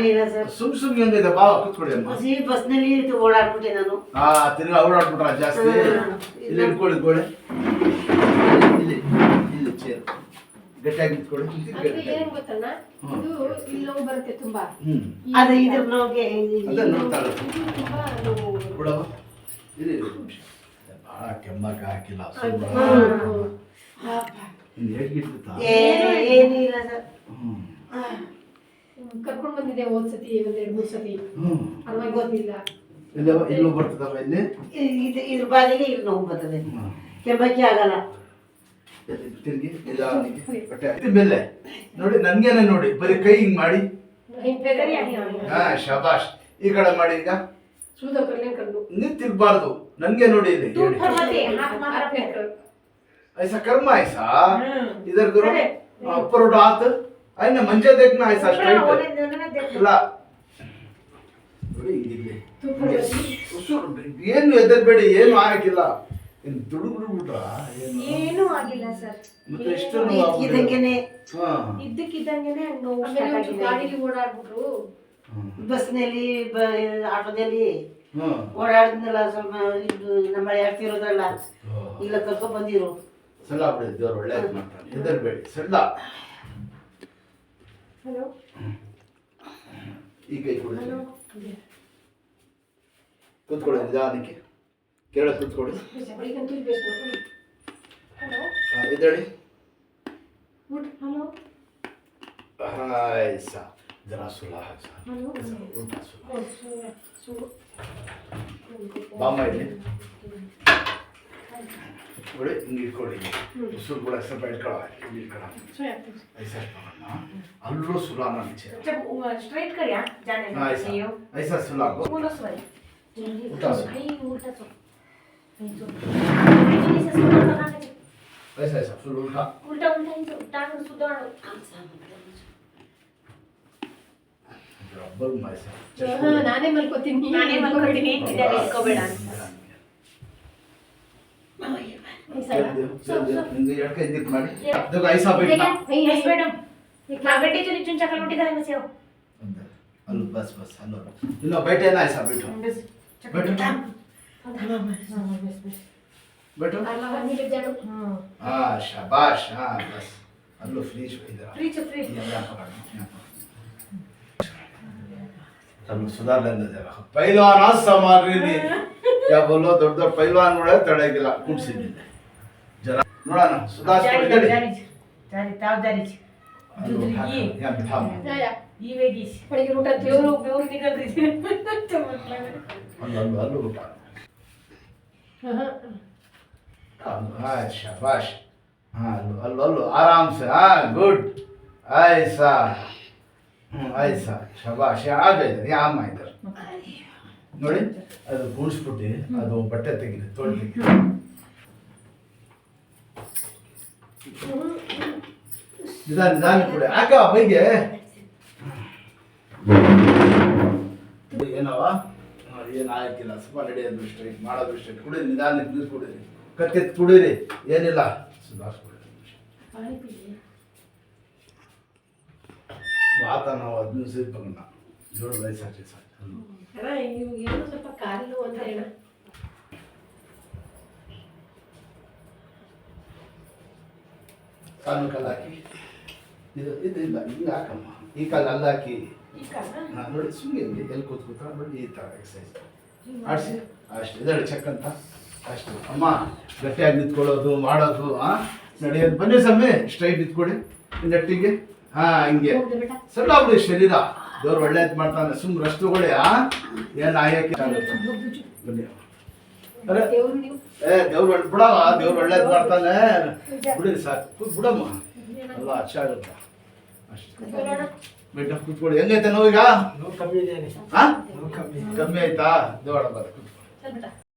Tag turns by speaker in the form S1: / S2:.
S1: ಇಲ್ಲ ಸರ್.
S2: ಸುಮ್ ಹೆಂಗಿದೆ ಬಾ ಕೂತ್ಕೊಳ್ಳಿ ಅಮ್ಮ.
S1: ಬಸ್ನಲ್ಲಿ ಓಡಾಡ್ಬಿಟ್ಟೆ ನಾನು.
S2: ತಿರ್ಗಾ ಓಡಾಡ್ಬಿಟ್ರ ಜಾಸ್ತಿ. ಇಲ್ಲಿ ಇಟ್ಕೊಳ್ಳಿ ಗೋಡೆ. ಇಲ್ಲಿ ಇಲ್ಲಿ ಚೇರ್ ಗಟ್ಟಿಯಾಗಿ ನಿಂತ್ಕೊಳ್ಳಿ.
S3: ಏನ್ ಗೊತ್ತಣ್ಣ, ಇದು ಇಲ್ಲಿ ನೋವು ಬರುತ್ತೆ ತುಂಬಾ.
S1: ಅದು ಇದ್ರ ನೋವಿಗೆ
S2: ಅದನ್ನ ನೋಡ್ತಾಳೆ
S3: ತುಂಬಾ ನೋವು
S2: ಬಿಡವ. ಇಲ್ಲಿ ಭಾಳ ಕೆಮ್ಮಕ್ಕ ಹಾಕಿಲ್ಲ. ಇನ್ನು ಹೇಗಿರ್ತಾ
S1: ಏನಿಲ್ಲ ಸರ್.
S3: ಕರ್ಕೊಂಡ್ ಬಂದಿದೆ ಒಂದ್ಸತಿ ಒಂದ್ 2-3 ಸತಿ. ಅವಾಗ ಗೊತ್ತಿಲ್ಲ.
S2: ಇಲ್ಲೂ ಬರ್ತದವ ಇಲ್ಲಿ.
S1: ಇದ್ರ ಬಾಲಿಗೆ ಇಲ್ಲಿ ನೋವು ಬರ್ತದೆ, ಕೆಮ್ಮಕ್ಕೆ ಆಗಲ್ಲ.
S2: ತಿರ್ಗಿ ಮೇಲೆ ನೋಡಿ, ನನ್ಗೇನೆ ನೋಡಿ, ಬರೀ ಕೈ ಹಿಂಗ್ ಮಾಡಿ. ಶಬಾಷ್. ಈ ಕಡೆ ಮಾಡಿ. ಈಗ ನೀವು ತಿರ್ಬಾರ್ದು, ನನ್ಗೆ ನೋಡಿ. ಇಲ್ಲಿ ऐसा कर्म ऐसा इधर करो, ऊपर उठो हाथ. आइए मंजे देखना ऐसा स्ट्राइट ला. ಏನು ಹೆದರ್ಬೇಡಿ, ಏನು ಆಗಿಲ್ಲ. ಇನ್ನು ತುಡುಗ್ಬಿಟ್ರ
S4: ಏನೂ ಆಗಿಲ್ಲ ಸರ್.
S2: ಮತ್ತೆ ಎಷ್ಟು
S3: ಇದ್ದಕ್ಕಿದ್ದಂಗೆನೆ ನೋವು. ಗಾಡಿಲಿ ಓಡಾಡ್ಬಿಟ್ರು,
S1: ಬಸ್ನಲ್ಲಿ ಆಟೋದಲ್ಲಿ ಓಡಾಡಿದ್ನಲ್ಲ. ಸ್ವಲ್ಪ ಇದು ನಮ್ಮ ಹೇಳ್ತಿರೋದ್ರಲ್ಲ, ಇಲ್ಲ ಕರ್ಕೊಂಡ್ ಬಂದಿರು.
S2: ಸಣ್ಣ ಬಿಡಿ, ದೇವ್ರು ಒಳ್ಳೇದು ಮಾಡ್ತಾನೆ. ಹೆದರ್ಬೇಡಿ, ಸಣ್ಣ. ಈ ಕೈ ಕೊಡಿ, ಕೂತ್ಕೊಳ್ಳಿ ನಿಧಾನಕ್ಕೆ. ಕೇಳ ಕೂತ್ಕೊಳ್ಳಿ. ಎದ್ದೇಳಿ. ಹಾಯ್ ಸಾ ಜರಾ ಸುಲಾ ಉಲ್ಟಾ ಸುಲಾ. ಬಾಮ್ಮ ಇಲ್ಲಿ ನೋಡಿ, ಹಿಂಗೆ ಇಟ್ಕೊಳ್ಳಿ. ಉಸಿರು ಕೂಡ ಸ್ವಲ್ಪ ಇಟ್ಕೊಳ್ಳ. ಇಲ್ಲಿ ಇಟ್ಕೊಳ್ಳ. ಐಸಾ ಅಲ್ಲೂ ಸುಲಾ ನಿಚೆ.
S4: स्ट्रेट कर यार, जाने दो.
S2: ऐसा सुला को
S4: बोलो सॉरी.
S2: उल्टा सो.
S4: उल्टा सो. ऐसे सुला करना है.
S2: ऐसा फुल उल्टा.
S4: उल्टा ही तो टांग सुधार.
S2: रबर माइसा.
S3: ನಾನೇ ಮಲ್ಕೋತೀನಿ.
S4: ಇದೆಲ್ಲ ಇಟ್ಕೋಬೇಡ.
S2: ಹಿಂಗೆ ಎಡ್ಕ ಹಿಂದಿಕ್ ಮಾಡಿ. ಅದಕ್ಕೆ ಐಸಾ ಬಿಡ್ತಾ.
S4: Yes madam. बेटे जो नीचे चक्कर उल्टी करेंगे से हो.
S2: अल्लो बस अल्लो. इनो बैठे ना ऐसा बैठो. बैठो. बैठो. हाँ शाबाश. हाँ बस अल्लो फ्री हो इधर.
S4: फ्री.
S2: यहाँ पकड़ो. तब सुधार लेने जरा. पहलवान आज संभाल रही नहीं. क्या बोलो, दौड़ पहलवान मुड़े तड़ेगिला कुर्सी में. जरा नोड़ा ना सुधार
S4: जारी.
S2: यहाँ बिठा.
S4: ये वेगिस.
S3: पड़ेगी रोटा
S4: बेवरू निकल रही थी. तो मतलब
S2: अल्लो उठा. हाँ शाबाश. हाँ अल्लो आराम से. हाँ गुड. ऐसा शाबाश. आ जाए यहाँ अम्मा इधर ನೋಡಿ. ಅದು ಕೂಡಿಸ್ಬಿಟ್ಟು ಅದು ಬಟ್ಟೆ ತೆಗೀರಿ, ತೊಳಿ ತೆಗೀರಿ. ನಿಧಾನ ಕೊಡಿ. ಯಾಕ ಬೈಗೆ ಏನವ ಏನು ಆಗಿಲ್ಲ. ಸ್ವಲ್ಪ ನಡೆಯೋದು ಸ್ಟ್ರೈಟ್, ಮಾಡೋದು ಸ್ಟ್ರೈಟ್. ಕುಡೀರಿ, ನಿಧಾನಕ್ಕೆ ನೀರು ಕುಡೀರಿ, ಕತ್ತೆತ್ತು ಕುಡೀರಿ, ಏನಿಲ್ಲ. ಸುಧಾರಿಸ್ಕೊಡಿ. ಆತ ನಾವು 15 ದಿವಸ ಇರ್ಬೇಕಣ್ಣ. 7 ವಯಸ್ಸಾಚೆ ಸಾಕು.
S3: ಏನು ಸ್ವಲ್ಪ ಕಾಲು ಅಂತ ಹೇಳ.
S2: ಕಾಲು ಹಾಕಿ ಇದು ಇಲ್ಲ, ಹಿಂಗೆ ಹಾಕಮ್ಮ. ಈ ಕಾಲು ಅಲ್ಲಿ ಹಾಕಿ ನೋಡಿ. ಸುಮ್ಮನೆ ಎಲ್ಲಿ ಕೂತ್ಕೂತ ನೋಡಿ. ಈ ಥರ ಎಕ್ಸಸೈಸ್ ಆಡಿಸಿ ಅಷ್ಟು. ಇದರಲ್ಲಿ ಚೆಕ್ ಅಂತ ಅಷ್ಟು. ಅಮ್ಮ ಗಟ್ಟಿಯಾಗಿ ನಿಂತ್ಕೊಳ್ಳೋದು, ಮಾಡೋದು, ನಡೆಯೋದು. ಬನ್ನಿ ಸಮಯ ಸ್ಟ್ರೈಟ್ ನಿಂತ್ಕೊಳ್ಳಿ ನೆಟ್ಟಿಗೆ. ಹಿಂಗೆ ಸಣ್ಣ ಬಿಡಿ ಶರೀರ. ದೇವ್ರು ಒಳ್ಳೇದು ಮಾಡ್ತಾನೆ. ಸುಮ್ ರಷ್ಟು ತಗೊಳ್ಳಿ. ಏನು ಆಯಕ್ಕೆ ಬನ್ನಿ. ಅರೆ ದೇವ್ರು ಬಿಡವ, ದೇವ್ರು ಒಳ್ಳೇದು ಮಾಡ್ತಾನೆ. ಬಿಡಿ ಸಾಕು, ಬಿಡಮ್ಮ. ಅಲ್ಲ ಅಷ್ಟಾಗುತ್ತ ಅಷ್ಟು. ಬೇಟ ಕೂತ್ಕೊಳ್ಳಿ. ಹೆಂಗೈತೆ ನೋವೀಗ? ಕಮ್ಮಿ ಆಯ್ತಾ? ದೇವಳ ಬರ.